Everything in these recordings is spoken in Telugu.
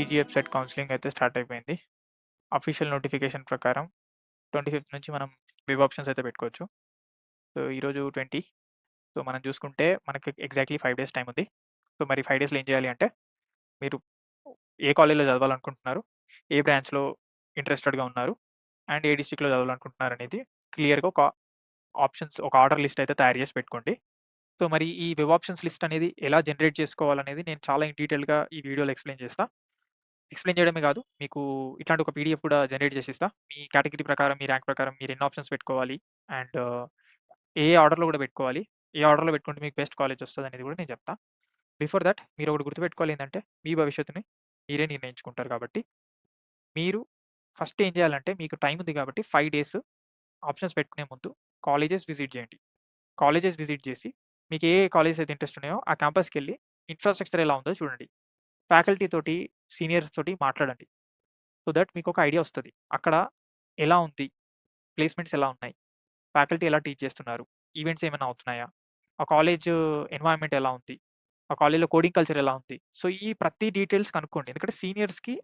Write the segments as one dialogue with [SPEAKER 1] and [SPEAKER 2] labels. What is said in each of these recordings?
[SPEAKER 1] పీజీ వెబ్‌సైట్ కౌన్సెలింగ్ అయితే స్టార్ట్ అయిపోయింది. అఫీషియల్ నోటిఫికేషన్ ప్రకారం 25థ్ నుంచి మనం వెబ్ ఆప్షన్స్ అయితే పెట్టుకోవచ్చు. సో, ఈరోజు 20. సో, మనం చూసుకుంటే మనకి ఎగ్జాక్ట్‌లీ 5 డేస్ టైమ్ ఉంది. సో, మరి 5 డేస్‌లో ఏం చేయాలి అంటే, మీరు ఏ కాలేజ్‌లో చదవాలనుకుంటున్నారు? ఏ బ్రాంచ్‌లో ఇంట్రెస్టెడ్‌గా ఉన్నారు? అండ్ ఏ డిస్ట్రిక్ట్‌లో చదవాలనుకుంటున్నారనేది క్లియర్‌గా ఒక ఆర్డర్ లిస్ట్ అయితే తయారు చేసి పెట్టుకోండి. సో, మరి ఈ వెబ్ ఆప్షన్స్ లిస్ట్ అనేది ఎలా జనరేట్ చేసుకోవాలనేది నేను చాలా ఇన్ డీటెయిల్‌గా ఈ వీడియోలో ఎక్స్‌ప్లెయిన్ చేస్తా. ఎక్స్‌ప్లెయిన్ చేయడమే కాదు, మీకు ఇట్లాంటి ఒక పీడీఎఫ్ కూడా జనరేట్ చేసి ఇస్తా. మీ కేటగరీ ప్రకారం, మీ ర్యాంక్ ప్రకారం మీరు ఎన్ని ఆప్షన్స్ పెట్టుకోవాలి అండ్ ఏ ఆర్డర్‌లో కూడా పెట్టుకోవాలి. ఏ ఆర్డర్‌లో పెట్టుకుంటే మీకు బెస్ట్ కాలేజ్ వస్తదనేది కూడా నేను చెప్తా. బిఫోర్ థట్ మీరొకటి గుర్తుపెట్టుకోవాలి ఏందంటే, మీ భవిష్యత్తుని మీరే నిర్ణయించుకుంటారు కాబట్టి, మీరు ఫస్ట్ ఏం చేయాలంటే, మీకు టైమ్ ఉంది కాబట్టి 5 డేస్ ఆప్షన్స్ పెట్టుకునే ముందు కాలేజెస్ విజిట్ చేయండి. కాలేజెస్ విజిట్ చేసి, మీకు ఏ కాలేజెస్ అయితే ఇంట్రెస్ట్ ఉన్నాయో ఆ క్యాంపస్‌కెళ్ళి ఇన్‌ఫ్రాస్ట్రక్చర్ ఎలా ఉందో చూడండి. ఫ్యాకల్టీ తోటి, సీనియర్స్ తోటి మాట్లాడండి. సో దట్ మీకొక ఐడియా వస్తది. అక్కడ ఎలా ఉంది? ప్లేస్‌మెంట్స్ ఎలా ఉన్నాయి? ఫ్యాకల్టీ ఎలా టీచ్ చేస్తున్నారు? ఈవెంట్స్ ఏమైనా అవుతున్నాయా? ఆ కాలేజ్ ఎన్వైర్న్‌మెంట్ ఎలా ఉంది? ఆ కాలేజ్‌లో కోడింగ్ కల్చర్ ఎలా ఉంది? సో, ఈ ప్రతి డీటెయిల్స్ కనుక్కోండి. ఎందుకంటే సీనియర్స్‌కి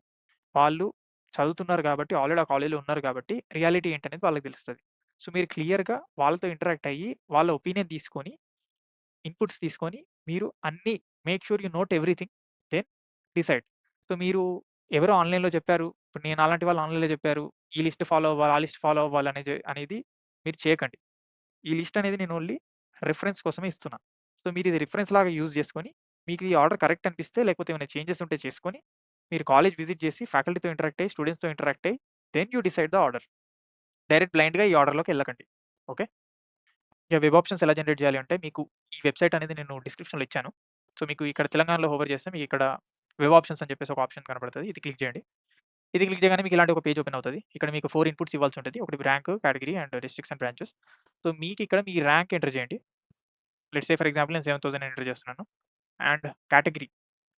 [SPEAKER 1] వాళ్ళు చదువుతున్నారు గాబట్టి, ఆల్రెడీ ఆ కాలేజ్‌లో ఉన్నారు గాబట్టి, రియాలిటీ ఏంటనేది వాళ్ళకి తెలుస్తది. సో, మీరు క్లియర్‌గా వాళ్ళతో ఇంటరాక్ట్ అయ్యి, వాళ్ళ ఒపీనియన్ తీసుకొని, ఇన్‌పుట్స్ తీసుకొని, మీరు అన్నీ make sure you note everything. Then decide. So, మీరు ఎవరో ఆన్‌లైన్‌లో చెప్పారు. ఇప్పుడు నేను నాలాంటి వాళ్ళు ఆన్‌లైన్‌లో చెప్పారు. ఈ లిస్ట్ ఫాలో అవ్వాలి, ఆ లిస్ట్ ఫాలో అవ్వాలి అనేది మీరు చేయకండి. ఈ లిస్ట్ అనేది నేను ఓన్లీ రిఫరెన్స్ కోసమే ఇస్తున్నా. సో, మీరిది రిఫరెన్స్ లాగా యూజ్ చేసుకొని, మీకు ఈ ఆర్డర్ కరెక్ట్ అనిపిస్తే, లేకపోతే ఏమైనా చేంజెస్ ఉంటే చేసుకొని, మీరు కాలేజ్ విజిట్ చేసి, ఫ్యాకల్టీతో ఇంటరాక్ట్ అయ్యి, స్టూడెంట్స్‌తో ఇంటరాక్ట్ అయ్యి, then you decide the order. Direct బ్లైండ్‌గా ఈ ఆర్డర్‌లోకి ఎళ్ళకండి. ఓకే. ఇక వెబ్ ఆప్షన్స్ ఎలా జనరేట్ చేయాలి అంటే, మీకు ఈ వెబ్‌సైట్ అనేది నేను డిస్క్రిప్షన్‌లో ఇచ్చాను. సో, మీకు ఇక్కడ తెలంగాణలో హోవర్ చేస్తే, మీకు ఇక్కడ వెబ్ ఆప్షన్స్ అని చెప్పేసి ఒక ఆప్షన్ కనపడతది. ఇది క్లిక్ చేయండి. ఇది క్లిక్ చేయగానే మీకు ఇలాంటి ఒక పేజ్ ఓపెన్ అవుతది. ఇక్కడ మీకు 4 ఇన్‌పుట్స్ ఇవ్వాల్సి ఉంటది. ఒకటి rank, category and districts and branches. So, మీకిక్కడ మీ ర్యాంక్ ఎంటర్ చేయండి. లెట్స్ సే ఫర్ ఎగ్జాంపుల్ నేను 7000 ఎంటర్ చేస్తున్నాను. And category.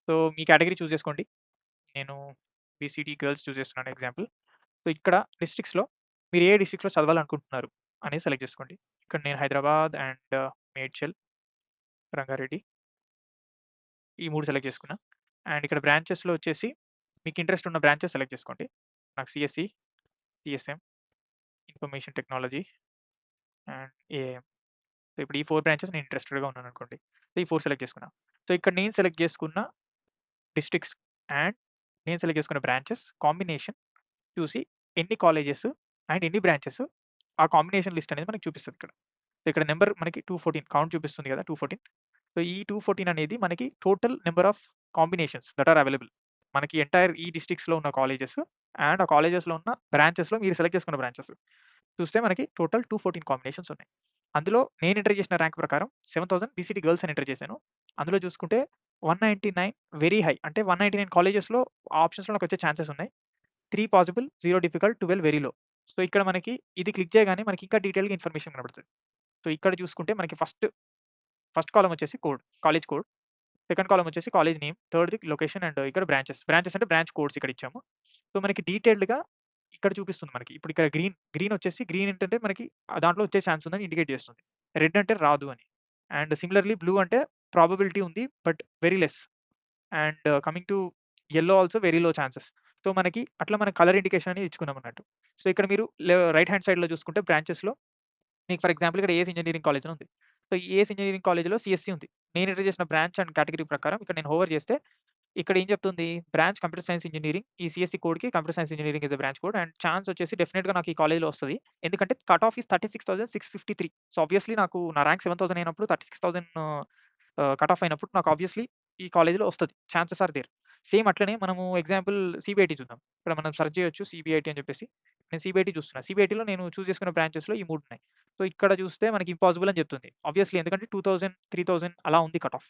[SPEAKER 1] సో, మీ కేటగరీ చూజ్ చేసుకోండి. నేను బీసీడీ గర్ల్స్ చూజ్ చేస్తున్నాను ఎగ్జాంపుల్. సో, ఇక్కడ డిస్ట్రిక్ట్స్‌లో మీరు ఏ డిస్ట్రిక్ట్‌లో చదవాలనుకుంటున్నారు అనేది సెలెక్ట్ చేసుకోండి. ఇక్కడ నేను హైదరాబాద్ అండ్ మేడ్చల్, రంగారెడ్డి ఈ 3 సెలెక్ట్ చేసుకున్నా. అండ్ ఇక్కడ బ్రాంచెస్‌లో వచ్చేసి మీకు ఇంట్రెస్ట్ ఉన్న బ్రాంచెస్ సెలెక్ట్ చేసుకోండి. నాకు CSE, CSM, information technology and AIM. So, ఇప్పుడు ఈ 4 బ్రాంచెస్ నేను ఇంట్రెస్టెడ్‌గా ఉన్నాననుకోండి. సో, ఈ 4 సెలెక్ట్ చేసుకున్నా. సో, ఇక్కడ నేను సెలెక్ట్ చేసుకున్న డిస్ట్రిక్ట్స్ అండ్ నేను సెలెక్ట్ చేసుకున్న బ్రాంచెస్ కాంబినేషన్ చూసి ఎన్ని కాలేజెస్ అండ్ ఎన్ని బ్రాంచెస్ ఆ కాంబినేషన్ లిస్ట్ అనేది మనకి చూపిస్తది ఇక్కడ. సో, ఇక్కడ నంబర్ మనకి 214 కౌంట్ చూపిస్తుంది కదా! 214. సో, ఈ 214 అనేది మనకి total number of combinations that are available. మనకి ఎంటైర్ ఈ డిస్ట్రిక్ట్స్‌లో ఉన్న కాలేజెస్ అండ్ ఆ కాలేజెస్‌లో ఉన్న బ్రాంచెస్‌లో మీరు సెలెక్ట్ చేసుకున్న బ్రాంచెస్. చూస్తే మనకి టోటల్ 214 కాంబినేషన్స్ ఉన్నాయి. అందులో నేను ఎంటర్ చేసిన ర్యాంక్ ప్రకారం 7000 బీసీడీ గర్ల్స్ అని ఎంటర్ చేశాను. అందులో చూసుకుంటే 199 వెరీ హై. అంటే 199 కాలేజెస్‌లో ఆ ఆప్షన్స్‌లో నాకొచ్చే ఛాన్సెస్ ఉన్నాయి. 3 possible, 0 difficult, 12 very low. So, ఇక్కడ మనకి ఇది క్లిక్ చేయగానే మనకి ఇంకా డీటెయిల్‌గా ఇన్ఫర్మేషన్ కనబడుతది. సో, ఇక్కడ చూసుకుంటే మనకి ఫస్ట్ కాలమ్ వచ్చేసి code, college code. Second column వచ్చేసి కాలేజ్ నేమ్. థర్డ్‌ది లొకేషన్ అండ్ ఇక్కడ బ్రాంచెస్. బ్రాంచెస్ అంటే బ్రాంచ్ కోడ్స్ ఇక్కడ ఇచ్చాము. సో, మనకి డీటెయిల్డ్‌గా ఇక్కడ చూపిస్తుంది మనకి. ఇప్పుడు ఇక్కడ గ్రీన్ వచ్చేసి గ్రీన్ ఏంటంటే మనకి దాంట్లో వచ్చే ఛాన్స్ ఉందని ఇండికేట్ చేస్తుంది. రెడ్ అంటే రాదు అని. అండ్ సిమిలర్‌లీ బ్లూ అంటే ప్రాబబిలిటీ ఉంది. But very less. And coming to yellow also very low chances. So, మనకి అట్లా మనం కలర్ ఇండికేషన్ అనేది ఇచ్చుకున్నాం అన్నట్టు. సో, ఇక్కడ మీరు రైట్ హ్యాండ్ సైడ్‌లో చూసుకుంటే బ్రాంచెస్‌లో మీకు ఫర్ ఎగ్జాంపుల్ ఇక్కడ ఏఎస్ ఇంజినీరింగ్ కాలేజ్ అని ఉంది. సో, ఏఎస్ ఇంజినీరింగ్ కాలేజ్‌లో సీఎస్‌సి ఉంది. నేను ఎంటర్ చేసిన బ్రాంచ్ అండ్ కేటగరీ ప్రకారం ఇక్కడ నేను హోవర్ చేస్తే ఇక్కడ ఏం చెప్తుంది? Branch computer science engineering. ఈ సీఎస్‌సి కోడ్‌కి computer science engineering is a branch code and chance వచ్చేసి డెఫినిట్‌గా నాకు ఈ కాలేజ్‌లో వస్తది. ఎందుకంటే cut off is 36,653. So, obviously నాకు నా ర్యాంక్ 7000 అయినప్పుడు 36,000 కట్ ఆఫ్ అయినప్పుడు నాకు ఆబ్వియస్లీ ఈ కాలేజ్‌లో వస్తది. Chances are there. సేమ్ అట్లనే మనము ఎగ్జాంపుల్ సీబీఐటీ చూద్దాం. ఇక్కడ మనం సెర్చ్ చేయొచ్చు సీబీఐటీ అని చెప్పేసి. నేను సీబీఐటీ చూస్తున్నా. సీబీఐటీలో నేను చూజ్ చేసుకున్న బ్రాంచెస్‌లో ఈ 3 ఉన్నాయి. సో, ఇక్కడ చూస్తే మనకి ఇంపాసిబుల్ అని చెప్తుంది. ఆబ్వియస్లీ ఎందుకంటే 2000, 3000 అలా ఉంది కట్ ఆఫ్.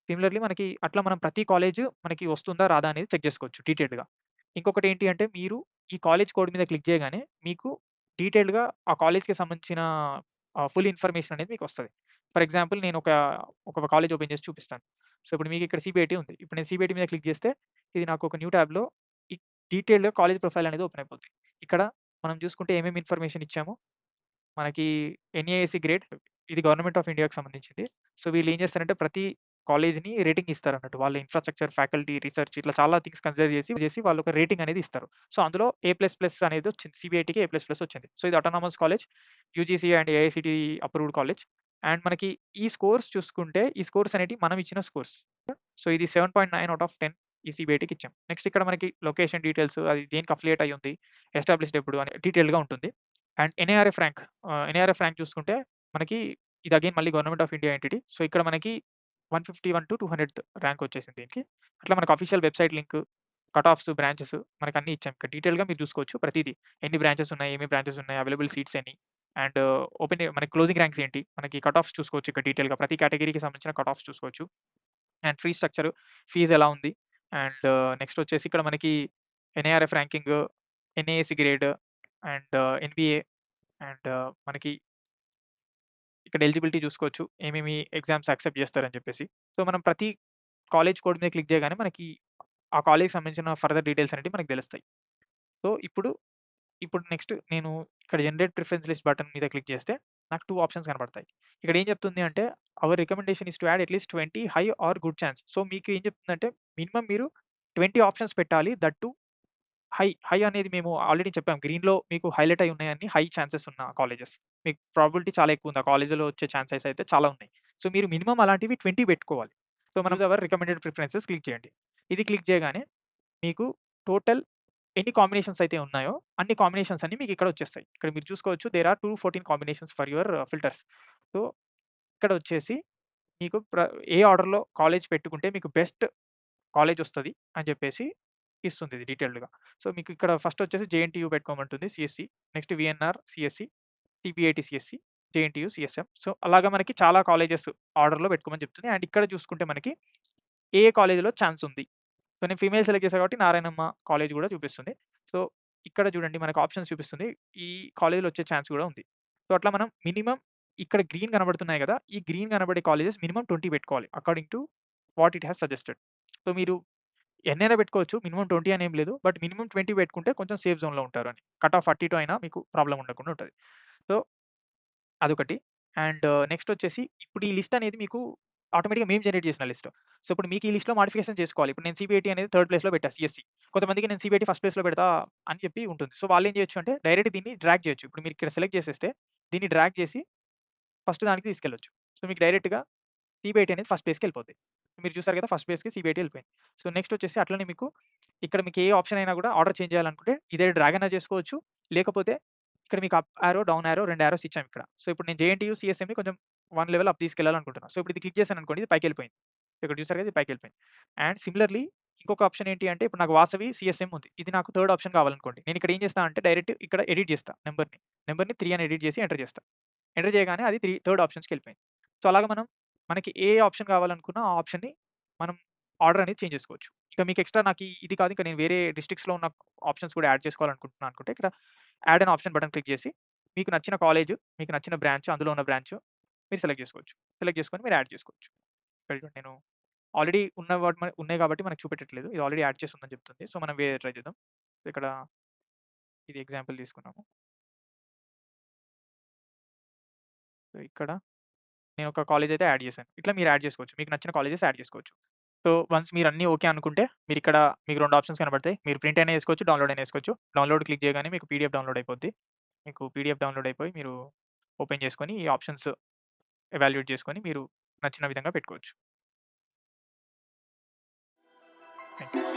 [SPEAKER 1] సిమిలర్‌లీ మనకి అట్లా మనం ప్రతి కాలేజ్ మనకి వస్తుందా? రాదా? అనేది చెక్ చేసుకోవచ్చు డీటెయిల్డ్‌గా. ఇంకొకటి ఏంటి అంటే మీరు ఈ కాలేజ్ కోడ్ మీద క్లిక్ చేయగానే మీకు డీటెయిల్డ్‌గా ఆ కాలేజ్‌కి సంబంధించిన ఫుల్ ఇన్ఫర్మేషన్ అనేది మీకొస్తది. ఫర్ ఎగ్జాంపుల్ నేను ఒక కాలేజ్ ఓపెన్ చేసి చూపిస్తాను. సో, ఇప్పుడు మీకు ఇక్కడ సీబీఐటీ ఉంది. ఇప్పుడు నేను సీబీఐటీ మీద క్లిక్ చేస్తే ఇది నాకు ఒక న్యూ ట్యాబ్‌లో ఈ డీటెయిల్డ్‌గా కాలేజ్ ప్రొఫైల్ అనేది ఓపెన్ అయిపోద్ది. ఇక్కడ మనం చూసుకుంటే ఏమేమి ఇన్ఫర్మేషన్ ఇచ్చాము. మనకి ఎన్ఏఎసీ గ్రేడ్ ఇది గవర్నమెంట్ ఆఫ్ ఇండియాకి సంబంధించింది. సో, వీళ్ళు ఏం చేస్తారంటే ప్రతి కాలేజ్‌ని రేటింగ్ ఇస్తారన్నట్టు. వాళ్ళ ఇన్‌ఫ్రాస్ట్రక్చర్, ఫ్యాకల్టీ, రిసర్చ్ ఇట్లా చాలా థింగ్స్ కన్సిడర్ చేసి వాళ్ళు ఒక రేటింగ్ అనేది ఇస్తారు. సో, అందులో ఏ++ అనేది వచ్చింది. సీబీఐటీకి ఏ++ వచ్చింది. సో, ఇది autonomous college, UGC and AICTE approved college. And మనకి ఈ స్కోర్స్ చూసుకుంటే, ఈ స్కోర్స్ అనేటివి మనం ఇచ్చిన స్కోర్స్. సో, ఇది 7.9 ఔట్ ఆఫ్ 10 ఈ సీబీఐటీకి ఇచ్చాం. నెక్స్ట్ ఇక్కడ మనకి లొకేషన్ డీటెయిల్స్, అది దేనికి అఫిలియేట్ అయ్యి ఉంది, ఎస్టాబ్లిష్డ్ ఎప్పుడు అని డీటెయిల్‌గా ఉంటుంది. అండ్ ఎన్ఏఆర్ఎఫ్ ర్యాంక్ చూసుకుంటే మనకి ఇది అగైన్ మళ్ళీ government of India entity. So, ఇక్కడ మనకి 151-200 ర్యాంక్ వచ్చేసింది దీనికి. అట్లా మనకు official website link, cut offs, branches మనకన్నీ ఇచ్చాం. ఇక్కడ డీటెయిల్‌గా మీరు చూసుకోవచ్చు ప్రతీదీ. ఎన్ని బ్రాంచెస్ ఉన్నాయి, ఏమేమి బ్రాంచెస్ ఉన్నాయి, అవైలబుల్ సీట్స్ ఎన్ని, అండ్ మనకి క్లోజింగ్ ర్యాంక్స్ ఏంటి, మనకి కట్ ఆఫ్స్ చూసుకోవచ్చు ఇక్కడ డీటెయిల్‌గా. ప్రతి కేటగిరీకి సంబంధించిన కట్ ఆఫ్స్ చూసుకోవచ్చు. అండ్ ఫీ స్ట్రక్చర్, ఫీజ్ ఎలా ఉంది, అండ్ నెక్స్ట్ వచ్చేసి ఇక్కడ మనకి NARF ranking, NAAC grade, and NBA, and మనకి ఇక్కడ ఎలిజిబిలిటీ చూసుకోవచ్చు. ఏమేమి ఎగ్జామ్స్ యాక్సెప్ట్ చేస్తారని చెప్పేసి. సో, మనం ప్రతి కాలేజ్ కోడ్ మీద క్లిక్ చేయగానే మనకి ఆ కాలేజ్‌కి సంబంధించిన ఫర్దర్ డీటెయిల్స్ అనేటివి మనకు తెలుస్తాయి. సో, ఇప్పుడు నెక్స్ట్ నేను ఇక్కడ జనరేట్ ప్రిఫరెన్స్ లిస్ట్ బటన్ మీద క్లిక్ చేస్తే నాకు 2 ఆప్షన్స్ కనపడతాయి. ఇక్కడ ఏం చెప్తుంది అంటే, our recommendation is to add at least 20 high or good chance. So, మీకు ఏం చెప్తుందంటే మినిమమ్ మీరు 20 ఆప్షన్స్ పెట్టాలి. దట్ టూ హై అనేది మేము ఆల్రెడీ చెప్పాం. గ్రీన్‌లో మీకు హైలైట్ అయ్యి ఉన్నాయన్నీ హై చాన్సెస్ ఉన్న కాలేజెస్. మీకు ప్రాబబిలిటీ చాలా ఎక్కువ ఉంది. ఆ కాలేజ్‌లో వచ్చే చాన్సెస్ అయితే చాలా ఉన్నాయి. సో, మీరు మినిమమ్ అలాంటివి 20 పెట్టుకోవాలి. సో, మనం అవర్ రికమెండెడ్ ప్రిఫరెన్సెస్ క్లిక్ చేయండి. ఇది క్లిక్ చేయగానే మీకు టోటల్ ఎన్ని కాంబినేషన్స్ అయితే ఉన్నాయో, అన్ని కాంబినేషన్స్ అన్నీ మీకు ఇక్కడ వచ్చేస్తాయి. ఇక్కడ మీరు చూసుకోవచ్చు there are 214 combinations for your filters. So, ఇక్కడ వచ్చేసి మీకు ఏ ఆర్డర్‌లో కాలేజ్ పెట్టుకుంటే మీకు బెస్ట్ కాలేజొస్తది అని చెప్పేసి ఇస్తుంది ఇది డీటెయిల్డ్‌గా. సో, మీకు ఇక్కడ ఫస్ట్ వచ్చేసి జేఎన్‌టీయూ పెట్టుకోమంటుంది CSC. Next VNR CSC, CBIT CSC, JNTU CSM. So, అలాగా మనకి చాలా కాలేజెస్ ఆర్డర్‌లో పెట్టుకోమని చెప్తుంది. అండ్ ఇక్కడ చూసుకుంటే మనకి ఏ కాలేజ్‌లో ఛాన్స్ ఉంది. సో, నేను ఫీమేల్ సెలెక్ట్ చేశా కాబట్టి నారాయణమ్మ కాలేజ్ గూడా చూపిస్తుంది. సో, ఇక్కడ చూడండి మనకు ఆప్షన్స్ చూపిస్తుంది. ఈ కాలేజ్‌లో వచ్చే ఛాన్స్ గూడా ఉంది. సో, అట్లా మనం మినిమమ్ ఇక్కడ గ్రీన్ కనబడుతున్నాయి గదా! ఈ గ్రీన్ కనబడే కాలేజెస్ మినిమమ్ 20 పెట్టుకోవాలి. According to what it has suggested. So, మీరు ఎన్నైనా పెట్టుకోవచ్చు. మినిమమ్ 20 అని ఏం లేదు. బట్ మినిమమ్ 20 పెట్టుకుంటే కొంచెం సేఫ్ జోన్‌లో ఉంటారని. కట్ ఆఫ్ అటు ఇటు అయినా మీకు ప్రాబ్లమ్ ఉండకుండా ఉంటది. సో, అదొకటి. అండ్ నెక్స్ట్ వచ్చేసి ఇప్పుడు ఈ లిస్ట్ అనేది మీకు ఆటోమేటిక్‌గా మేము జనరేట్ చేసిన లిస్ట్. సో, ఇప్పుడు మీకు ఈ లిస్ట్‌లో మోడిఫికేషన్ చేసుకోవాలి. ఇప్పుడు నేను సీబీఐటీ అనేది థర్డ్ ప్లేస్‌లో పెట్టా సీఎస్‌సి. కొంతమందికి నేను సీబీఐటీ ఫస్ట్ ప్లేస్‌లో పెడతా అని చెప్పి ఉంటుంది. సో, వాళ్ళేం చేయొచ్చు అంటే డైరెక్ట్ దీన్ని డ్రాగ్ చేయొచ్చు. ఇప్పుడు మీరు ఇక్కడ సెలెక్ట్ చేసేస్తే దీన్ని డ్రాగ్ చేసి ఫస్ట్ దానికి తీసుకెళ్ళొచ్చు. సో, మీకు డైరెక్ట్‌గా సీబీఐటీ అనేది ఫస్ట్ ప్లేస్‌కెళ్ళిపోద్ది. మీరు చూసారు కదా! ఫస్ట్ ప్లేస్‌కి సీబీఐటీ ఎళ్ళిపోయింది. సో, నెక్స్ట్ వచ్చేసి అట్లనే ఇక్కడ మీకు ఏ ఆప్షన్ అయినా కూడా ఆర్డర్ చేంజ్ చేయాలనుకుంటే ఇదే డ్రాగ్ అయినా చేసుకోవచ్చు. లేకపోతే ఇక్కడ మీకు up arrow, down arrow 2 arrows ఇచ్చాం ఇక్కడ. సో, ఇప్పుడు నేను జేఎన్‌టీయూ, సీఎస్ఎంని కొంచెం 1 లెవెల్ అప్ తీసుకెళ్ళాలనుకుంటున్నా. సో, ఇప్పుడు ఇది క్లిక్ చేశాననుకోండి ఇది పైకెళ్ళిపోయింది. ఇక్కడ చూసారు కదా! ఇది పైకెళ్ళిపోయింది. అండ్ సిమిలర్‌లీ ఇంకొక ఆప్షన్ ఏంటి అంటే ఇప్పుడు నాకు వాసవి, సీఎస్ఎం ఉంది. ఇది నాకు థర్డ్ ఆప్షన్ కావాలనుకోండి. నేను ఇక్కడ ఏం చేస్తా అంటే డైరెక్ట్ ఇక్కడ ఎడిట్ చేస్తా నంబర్‌ని. నంబర్‌ని 3 అని ఎడిట్ చేసి ఎంటర్ చేస్తా. ఎంటర్ చేయగానే అది థర్డ్ ఆప్షన్స్‌కెళ్ళిపోయింది. సో, అలాగా మనకి ఏ ఆప్షన్ కావాలనుకున్నా ఆ ఆప్షన్‌ని మనం ఆర్డర్ అనేది చేంజ్ చేసుకోవచ్చు. ఇక మీకు ఎక్స్‌ట్రా ఇది కాదు ఇంకా నేను వేరే డిస్ట్రిక్ట్స్‌లో ఉన్న ఆప్షన్స్ కూడా యాడ్ చేసుకోవాలనుకుంటున్నాను అనుకుంటే ఇక్కడ add an option button click చేసి మీకు నచ్చిన కాలేజ్, మీకు నచ్చిన బ్రాంచ్, అందులో ఉన్న బ్రాంచ్ మీరు సెలెక్ట్ చేసుకోవచ్చు. సెలెక్ట్ చేసుకొని మీరు యాడ్ చేసుకోవచ్చు. ఇక్కడ చూడండి నేను ఆల్రెడీ ఉన్న వాటి ఉన్నాయి కాబట్టి మనకు చూపెట్టట్లేదు. ఇది ఆల్రెడీ యాడ్ చేసి ఉందని చెప్తుంది. సో, మనం వేరే ట్రై చేద్దాం. సో, ఇక్కడ ఇది ఎగ్జాంపుల్ తీసుకున్నాము. సో, ఇక్కడ నేను ఒక కాలేజ్ అయితే యాడ్ చేశాను. ఇట్లా మీరు యాడ్ చేసుకోవచ్చు. మీకు నచ్చిన కాలేజెస్ యాడ్ చేసుకోవచ్చు. సో, వన్స్ మీరు అన్నీ ఓకే అనుకుంటే మీరిక్కడ మీకు 2 ఆప్షన్స్ కనపడతాయి. మీరు ప్రింట్ అయినా చేసుకోవచ్చు, డౌన్‌లోడ్ అయినా చేసుకోవచ్చు. డౌన్‌లోడ్ క్లిక్ చేయగానే మీకు పీడీఎఫ్ డౌన్‌లోడ్ అయిపోద్ది. మీకు పీడీఎఫ్ డౌన్‌లోడ్ అయిపోయి మీరు ఓపెన్ చేసుకొని ఈ ఆప్షన్స్ ఎవాల్యుయేట్ చేసుకొని మీరు నచ్చిన విధంగా పెట్టుకోవచ్చు. Thank you.